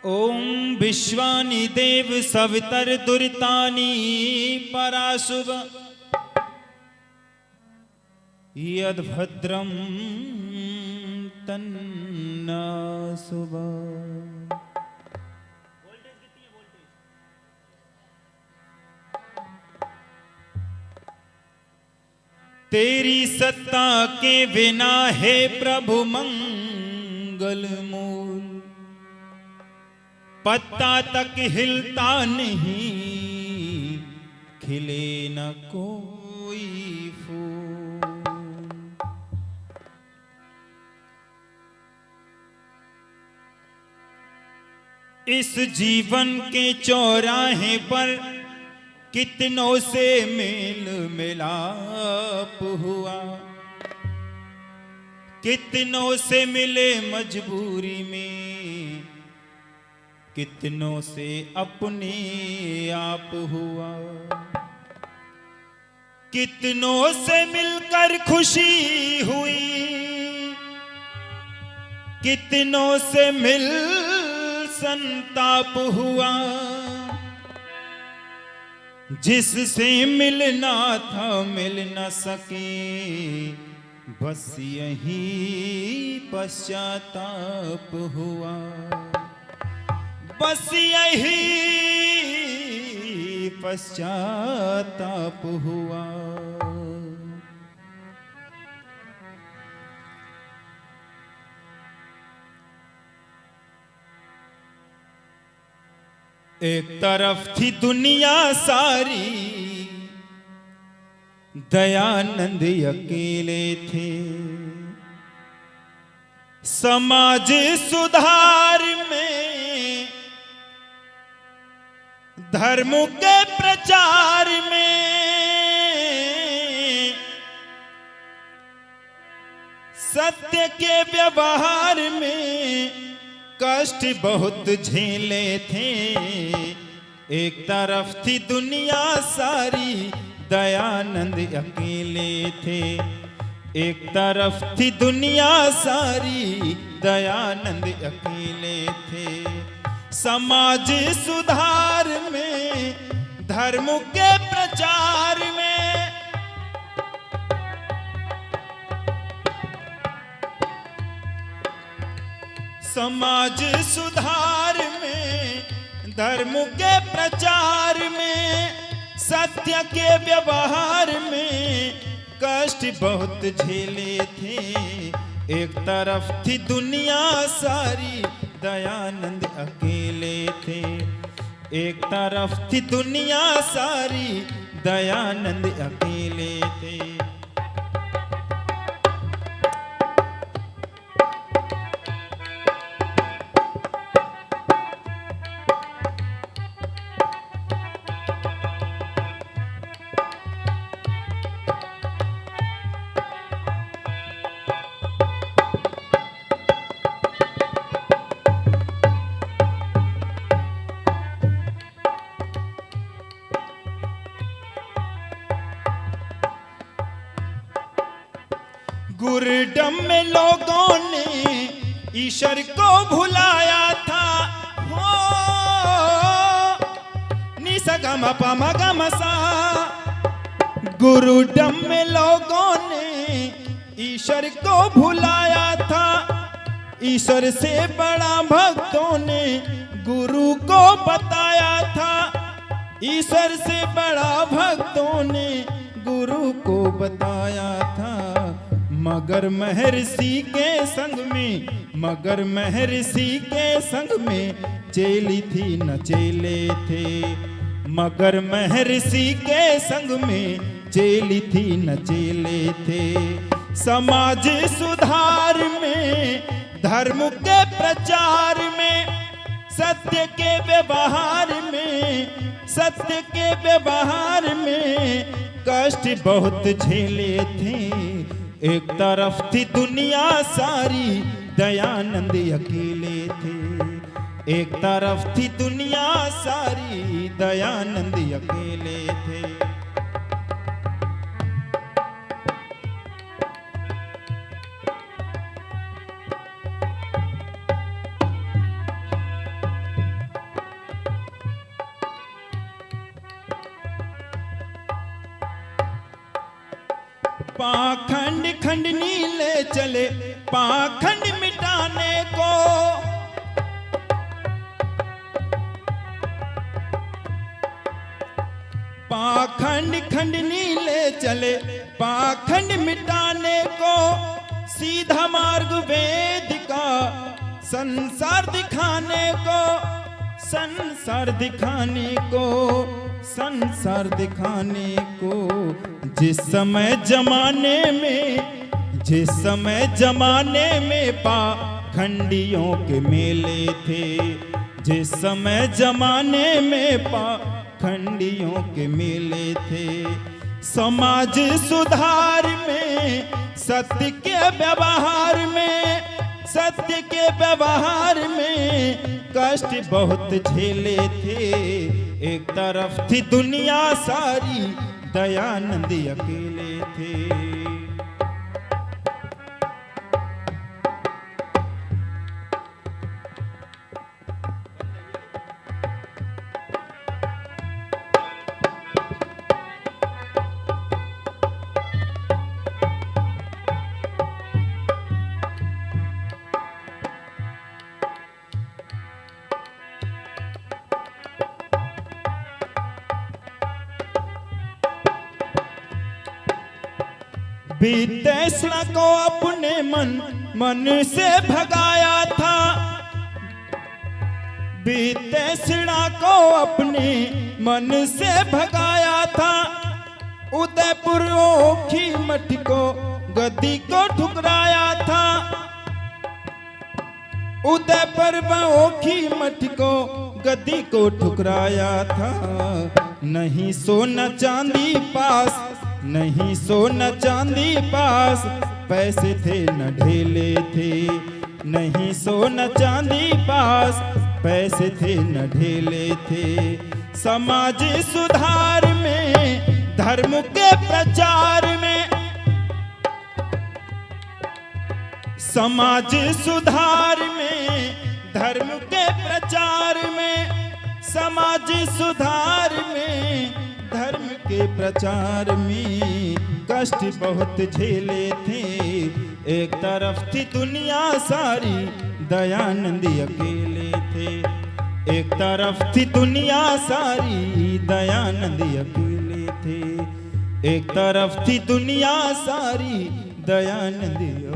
ओम विश्वानि देव सवितर दुरितानि पराशुभ यद्भद्रं तन्ना शुभ। तेरी सत्ता के बिना है प्रभु मंगल मूल, पत्ता तक हिलता नहीं, खिले न कोई फूल। इस जीवन के चौराहे पर कितनों से मेल मिलाप हुआ, कितनों से मिले मजबूरी में, कितनों से अपने आप हुआ। कितनों से मिलकर खुशी हुई, कितनों से मिल संताप हुआ। जिससे मिलना था मिल न सके, बस यही पश्चाताप हुआ, बस यही पश्चाताप हुआ। एक तरफ थी दुनिया सारी, दयानंद अकेले थे। समाज सुधार में, धर्म के प्रचार में, सत्य के व्यवहार में कष्ट बहुत झेले थे। एक तरफ थी दुनिया सारी, दयानंद अकेले थे। एक तरफ थी दुनिया सारी, दयानंद अकेले थे। समाज सुधार में, धर्म के प्रचार में, समाज सुधार में, धर्म के प्रचार में, सत्य के व्यवहार में कष्ट बहुत झेले थे। एक तरफ थी दुनिया सारी, दयानंद अकेले थे। एक तरफ थी दुनिया सारी, दयानंद अकेले थे। गुरडम में लोगों ने ईश्वर को भुलाया था। हो निसा गम पम गम सा। गुरुडम में लोगों ने ईश्वर को भुलाया था। ईश्वर से बड़ा भक्तों ने गुरु को बताया था। ईश्वर से बड़ा भक्तों ने गुरु को बताया था। मगर महर्षि के संग में, मगर महर्षि के संग में चेली थी न चेले थे। मगर महर्षि के संग में चेली थी न चेले थे। समाज सुधार में, धर्म के प्रचार में, सत्य के व्यवहार में, सत्य के व्यवहार में कष्ट बहुत झेले थे। एक तरफ थी दुनिया सारी, दयानंद अकेले थे। एक तरफ थी दुनिया सारी, दयानंद अकेले थे। पाखंड खंडनी ले चले पाखंड मिटाने को। पाखंड खंडनी ले चले पाखंड मिटाने को। सीधा मार्ग वेद का संसार दिखाने को। संसार दिखाने को, संसार दिखाने को। जिस समय जमाने में पाखंडियों के मेले थे। जिस समय जमाने में पाखंडियों के मेले थे। समाज सुधार में, सत्य के व्यवहार में, सत्य के व्यवहार में कष्ट बहुत झेले थे। एक तरफ थी दुनिया सारी, दयानंद अकेले थे। विदेशना को अपने मन से भगाया था। विदेशना को अपने मन से भगाया था। उदयपुर ओखी मठ को गद्दी को ठुकराया था। उदयपुर ओखी मठ को गद्दी को ठुकराया था। नहीं सोना चांदी पास, नहीं सोना चांदी पास, पैसे थे न ढेले थे। नहीं सोना चांदी पास, पैसे थे न ढेले थे। समाज सुधार में, धर्म के प्रचार में, समाज सुधार में, धर्म के प्रचार में, समाज सुधार में, धर्म के प्रचार में कष्ट बहुत झेले थे। एक तरफ थी दुनिया सारी, दयानंद अकेले थे। एक तरफ थी दुनिया सारी, दयानंद अकेले थे। एक तरफ थी दुनिया सारी, दयानंद